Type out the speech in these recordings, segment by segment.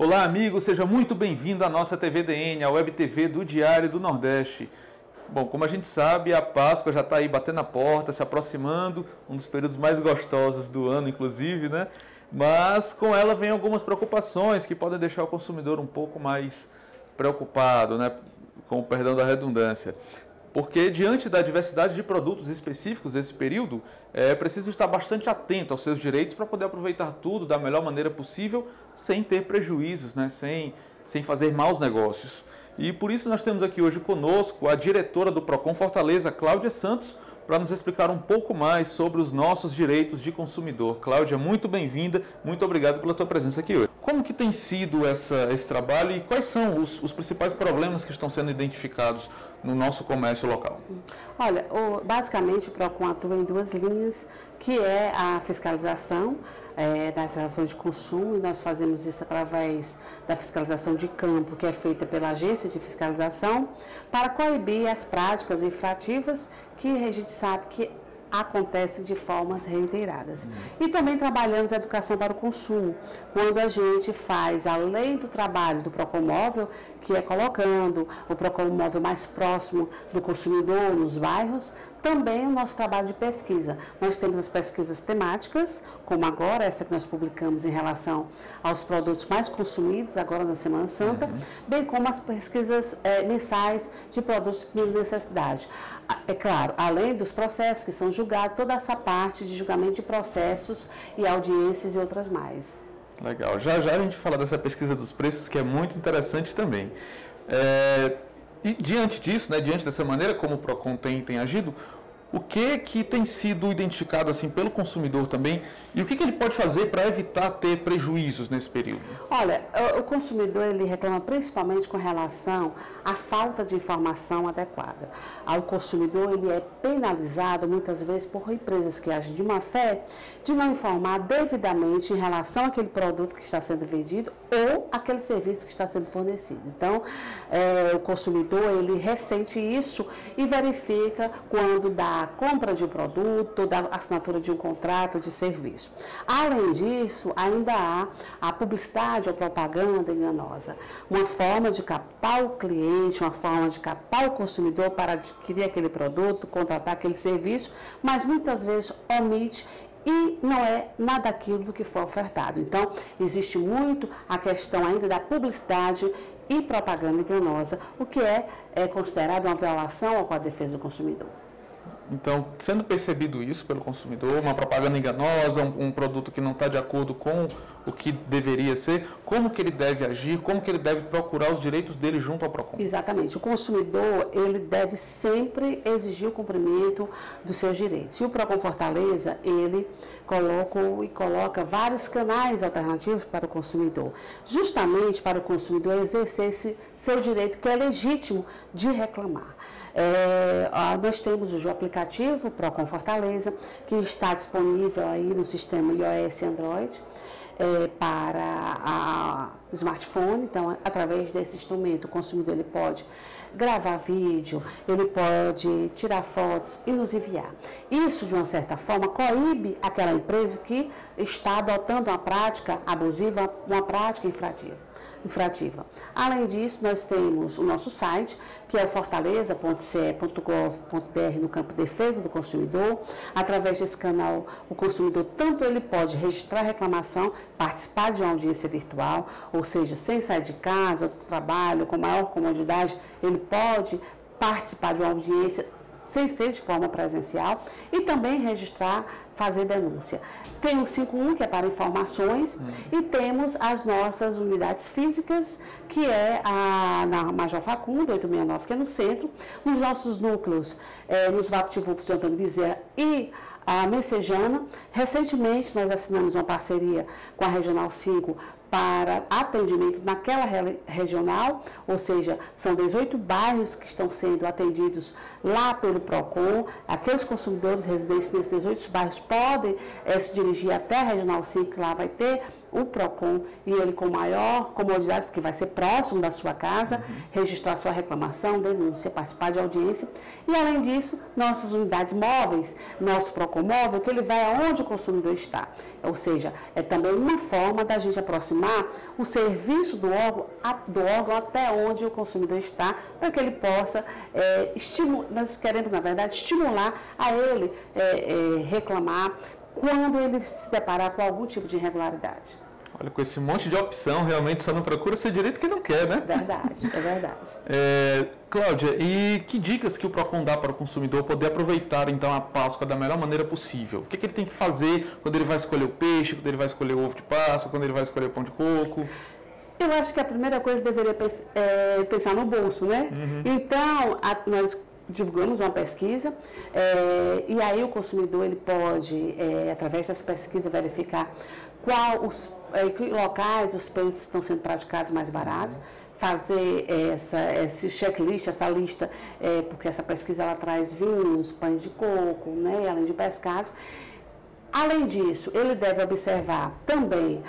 Olá, amigo, seja muito bem-vindo à nossa TV DN, a Web TV do Diário do Nordeste. Bom, como a gente sabe, a Páscoa já está aí batendo a porta, se aproximando, um dos períodos mais gostosos do ano, inclusive, né? Mas com ela vem algumas preocupações que podem deixar o consumidor um pouco mais preocupado, né? Com o perdão da redundância. Porque diante da diversidade de produtos específicos desse período, é preciso estar bastante atento aos seus direitos para poder aproveitar tudo da melhor maneira possível, sem ter prejuízos, né? sem fazer maus negócios. E por isso nós temos aqui hoje conosco a diretora do Procon Fortaleza, Cláudia Santos, para nos explicar um pouco mais sobre os nossos direitos de consumidor. Cláudia, muito bem-vinda, muito obrigado pela tua presença aqui hoje. Como que tem sido esse trabalho e quais são os principais problemas que estão sendo identificados no nosso comércio local? Olha, basicamente o Procon atua em duas linhas, que é a fiscalização das relações de consumo, e nós fazemos isso através da fiscalização de campo, que é feita pela agência de fiscalização, para coibir as práticas infrativas que a gente sabe que acontece de formas reiteradas. E também trabalhamos a educação para o consumo, quando a gente faz, além do trabalho do Procon Móvel, que é colocando o Procon Móvel mais próximo do consumidor, nos bairros, também o nosso trabalho de pesquisa. Nós temos as pesquisas temáticas, como agora, essa que nós publicamos em relação aos produtos mais consumidos, agora na Semana Santa, bem como as pesquisas mensais de produtos de primeira necessidade. É claro, além dos processos que são julgados, toda essa parte de julgamento de processos e audiências e outras mais. Legal. Já a gente fala dessa pesquisa dos preços, que é muito interessante também. E diante disso, né, diante dessa maneira como o Procon tem agido, o que tem sido identificado assim pelo consumidor também e o que ele pode fazer para evitar ter prejuízos nesse período? Olha, o consumidor ele reclama principalmente com relação à falta de informação adequada. O consumidor ele é penalizado muitas vezes por empresas que agem de má fé de não informar devidamente em relação àquele produto que está sendo vendido ou aquele serviço que está sendo fornecido. Então, o consumidor ele ressente isso e verifica quando dá a compra de um produto, da assinatura de um contrato de serviço. Além disso, ainda há a publicidade ou propaganda enganosa, uma forma de captar o cliente, uma forma de captar o consumidor para adquirir aquele produto, contratar aquele serviço, mas muitas vezes omite e não é nada daquilo do que foi ofertado. Então, existe muito a questão ainda da publicidade e propaganda enganosa, o que é considerado uma violação com a defesa do consumidor. Então, sendo percebido isso pelo consumidor, uma propaganda enganosa, um produto que não está de acordo com o que deveria ser, como que ele deve agir, como que ele deve procurar os direitos dele junto ao Procon? Exatamente. O consumidor, ele deve sempre exigir o cumprimento dos seus direitos. E o Procon Fortaleza, ele coloca vários canais alternativos para o consumidor, justamente para o consumidor exercer esse seu direito, que é legítimo, de reclamar. Nós temos o aplicativo Procon Fortaleza, que está disponível aí no sistema iOS e Android para smartphone. Então, através desse instrumento, o consumidor ele pode gravar vídeo, ele pode tirar fotos e nos enviar. Isso, de uma certa forma, coíbe aquela empresa que está adotando uma prática abusiva, uma prática infrativa. Além disso, nós temos o nosso site, que é o fortaleza.ce.gov.br no campo Defesa do Consumidor. Através desse canal, o consumidor tanto ele pode registrar reclamação, participar de uma audiência virtual, ou seja, sem sair de casa, do trabalho, com maior comodidade, ele pode participar de uma audiência sem ser de forma presencial e também registrar, fazer denúncia. Tem o 51, que é para informações, e temos as nossas unidades físicas, que é na Major Facundo, 869, que é no centro, nos nossos núcleos, nos VaptVups de Antônio Bezerra e a Messejana. Recentemente, nós assinamos uma parceria com a Regional 5 para atendimento naquela regional, ou seja, são 18 bairros que estão sendo atendidos lá pelo Procon. Aqueles consumidores residentes nesses 18 bairros podem se dirigir até a Regional 5, que lá vai ter o Procon, e ele com maior comodidade, porque vai ser próximo da sua casa, registrar sua reclamação, denúncia, participar de audiência. E além disso, nossas unidades móveis, nosso Procon Móvel, que ele vai aonde o consumidor está. Ou seja, é também uma forma da gente aproximar aproximar o serviço do órgão até onde o consumidor está, para que ele possa nós queremos, na verdade, estimular a ele reclamar quando ele se deparar com algum tipo de irregularidade. Olha, com esse monte de opção, realmente só não procura ser direito que não quer, né? Verdade, é verdade. Cláudia, e que dicas que o PROCON dá para o consumidor poder aproveitar, então, a Páscoa da melhor maneira possível? O que ele tem que fazer quando ele vai escolher o peixe, quando ele vai escolher o ovo de Páscoa, quando ele vai escolher o pão de coco? Eu acho que a primeira coisa deveria pensar no bolso, né? Uhum. Então, nós divulgamos uma pesquisa e aí o consumidor ele pode, através dessa pesquisa, verificar que locais os peixes estão sendo praticados mais baratos, fazer esse checklist, essa lista, porque essa pesquisa ela traz vinhos, pães de coco, né, além de pescados. Além disso, ele deve observar também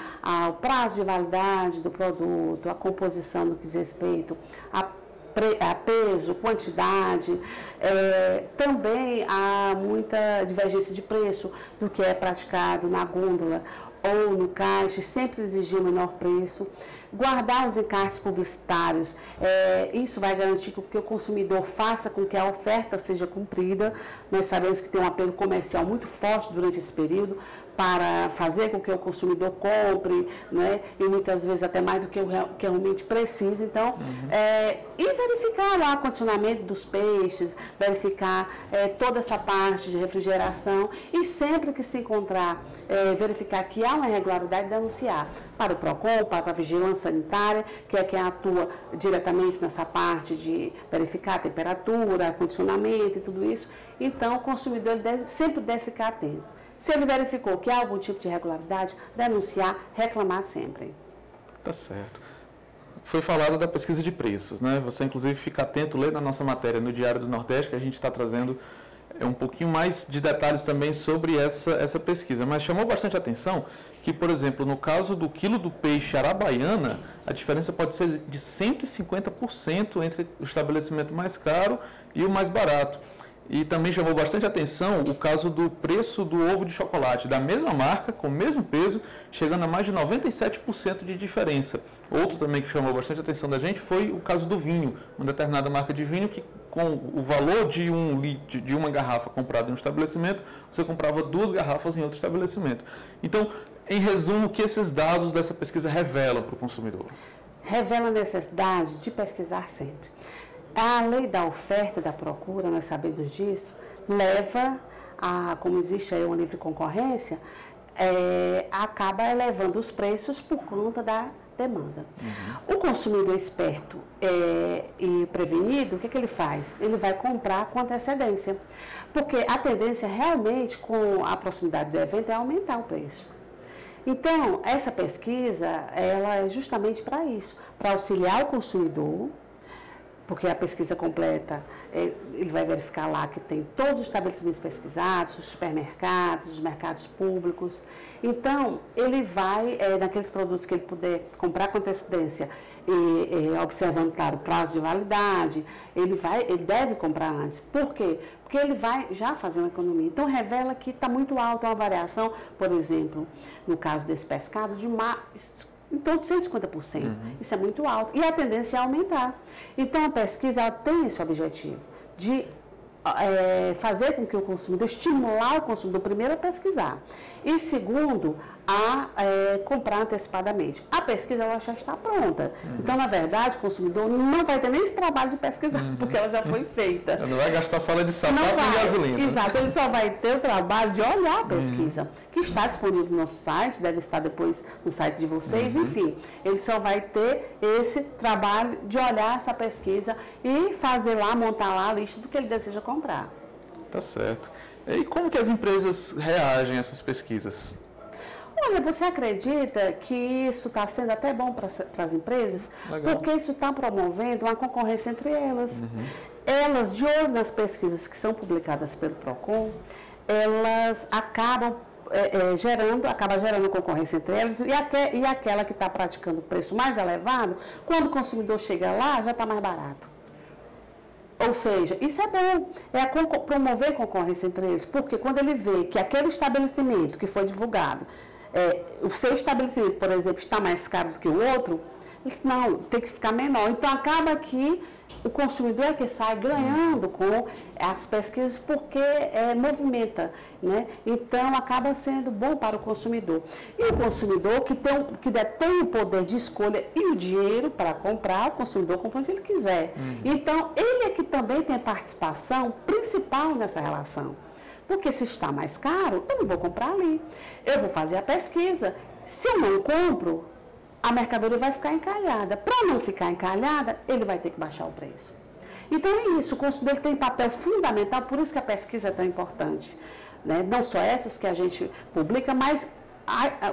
o prazo de validade do produto, a composição no que diz respeito a peso, quantidade, também há muita divergência de preço do que é praticado na gôndola ou no caixa, sempre exigir o menor preço. Guardar os encartes publicitários, isso vai garantir que o consumidor faça com que a oferta seja cumprida. Nós sabemos que tem um apelo comercial muito forte durante esse período para fazer com que o consumidor compre, né, e muitas vezes até mais do que realmente precisa. Então, e verificar lá o condicionamento dos peixes, verificar toda essa parte de refrigeração e sempre que se encontrar, verificar que há uma irregularidade, denunciar para o PROCON, para a Vigilância Sanitária, que é quem atua diretamente nessa parte de verificar a temperatura, condicionamento e tudo isso. Então, o consumidor sempre deve ficar atento. Se ele verificou que há algum tipo de irregularidade, denunciar, reclamar sempre. Tá certo. Foi falado da pesquisa de preços, né? Você, inclusive, fica atento, lê na nossa matéria no Diário do Nordeste, que a gente está trazendo um pouquinho mais de detalhes também sobre essa pesquisa. Mas chamou bastante atenção que, por exemplo, no caso do quilo do peixe arabaiana, a diferença pode ser de 150% entre o estabelecimento mais caro e o mais barato. E também chamou bastante atenção o caso do preço do ovo de chocolate, da mesma marca, com o mesmo peso, chegando a mais de 97% de diferença. Outro também que chamou bastante atenção da gente foi o caso do vinho, uma determinada marca de vinho que, com o valor de de uma garrafa comprada em um estabelecimento, você comprava 2 garrafas em outro estabelecimento. Então, em resumo, o que esses dados dessa pesquisa revelam para o consumidor? Revela a necessidade de pesquisar sempre. A lei da oferta e da procura, nós sabemos disso, leva como existe aí uma livre concorrência, acaba elevando os preços por conta da demanda. Uhum. O consumidor esperto e prevenido, o que ele faz? Ele vai comprar com antecedência, porque a tendência realmente, com a proximidade do evento, é aumentar o preço. Então, essa pesquisa, ela é justamente para isso, para auxiliar o consumidor, porque a pesquisa completa, ele vai verificar lá que tem todos os estabelecimentos pesquisados, os supermercados, os mercados públicos. Então, ele vai, naqueles produtos que ele puder comprar com antecedência, observando, claro, o prazo de validade, ele deve comprar antes. Por quê? Porque ele vai já fazer uma economia. Então, revela que está muito alta uma variação, por exemplo, no caso desse pescado, em torno de 150%. Uhum. Isso é muito alto. E a tendência é aumentar. Então, a pesquisa ela tem esse objetivo de fazer com que o consumidor, estimular o consumidor, primeiro, a pesquisar. E, segundo, a comprar antecipadamente. A pesquisa ela já está pronta. Uhum. Então, na verdade, o consumidor não vai ter nem esse trabalho de pesquisar, porque ela já foi feita. Não vai gastar sala de sapato e gasolina. Exato, ele só vai ter o trabalho de olhar a pesquisa, que está disponível no nosso site, deve estar depois no site de vocês, enfim. Ele só vai ter esse trabalho de olhar essa pesquisa e fazer lá, montar lá a lista do que ele deseja comprar. Tá certo. E como que as empresas reagem a essas pesquisas? Olha, você acredita que isso está sendo até bom para as empresas? Legal. Porque isso está promovendo uma concorrência entre elas. Uhum. Elas, de olho nas pesquisas que são publicadas pelo PROCON, elas acabam gerando concorrência entre elas e aquela que está praticando o preço mais elevado, quando o consumidor chega lá, já está mais barato. Ou seja, isso é bom, promover concorrência entre eles, porque quando ele vê que aquele estabelecimento que foi divulgado o seu estabelecimento, por exemplo, está mais caro do que o outro, ele disse, não, tem que ficar menor. Então, acaba que o consumidor é que sai ganhando com as pesquisas porque movimenta, né? Então, acaba sendo bom para o consumidor. E o consumidor que tem o poder de escolha e o dinheiro para comprar, o consumidor compra onde ele quiser. Então, ele é que também tem a participação principal nessa relação. Porque se está mais caro, eu não vou comprar ali. Eu vou fazer a pesquisa. Se eu não compro, a mercadoria vai ficar encalhada. Para não ficar encalhada, ele vai ter que baixar o preço. Então é isso, o consumidor tem papel fundamental, por isso que a pesquisa é tão importante. Né? Não só essas que a gente publica, mas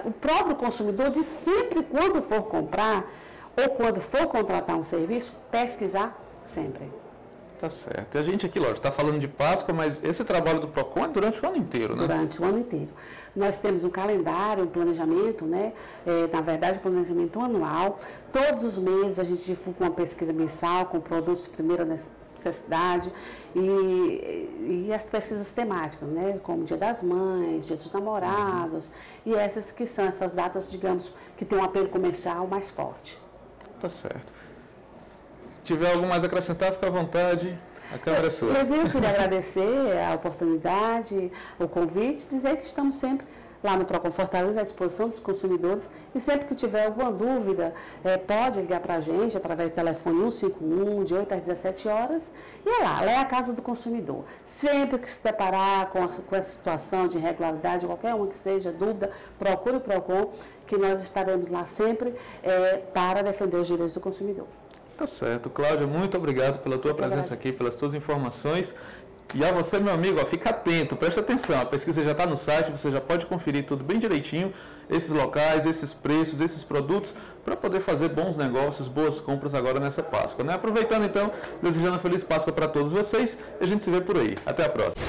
o próprio consumidor de sempre, quando for comprar ou quando for contratar um serviço, pesquisar sempre. Tá certo. E a gente aqui, lógico, está falando de Páscoa, mas esse trabalho do PROCON é durante o ano inteiro, né? Durante o ano inteiro. Nós temos um calendário, um planejamento, né? Na verdade, um planejamento anual. Todos os meses a gente divulga uma pesquisa mensal com produtos de primeira necessidade e as pesquisas temáticas, né? Como Dia das Mães, Dia dos Namorados, e essas que são essas datas, digamos, que tem um apelo comercial mais forte. Tá certo. Se tiver algo mais a acrescentar, fica à vontade, a câmera é sua. Eu queria agradecer a oportunidade, o convite, dizer que estamos sempre lá no PROCON Fortaleza à disposição dos consumidores e sempre que tiver alguma dúvida, pode ligar para a gente através do telefone 151, de 8 às 17 horas, e lá é a casa do consumidor. Sempre que se deparar com essa situação de irregularidade, qualquer uma que seja, dúvida, procure o PROCON, que nós estaremos lá sempre para defender os direitos do consumidor. Tá certo. Cláudia, muito obrigado pela tua presença aqui, pelas tuas informações. E a você, meu amigo, fica atento, presta atenção. A pesquisa já está no site, você já pode conferir tudo bem direitinho, esses locais, esses preços, esses produtos, para poder fazer bons negócios, boas compras agora nessa Páscoa, né? Aproveitando então, desejando uma feliz Páscoa para todos vocês e a gente se vê por aí. Até a próxima.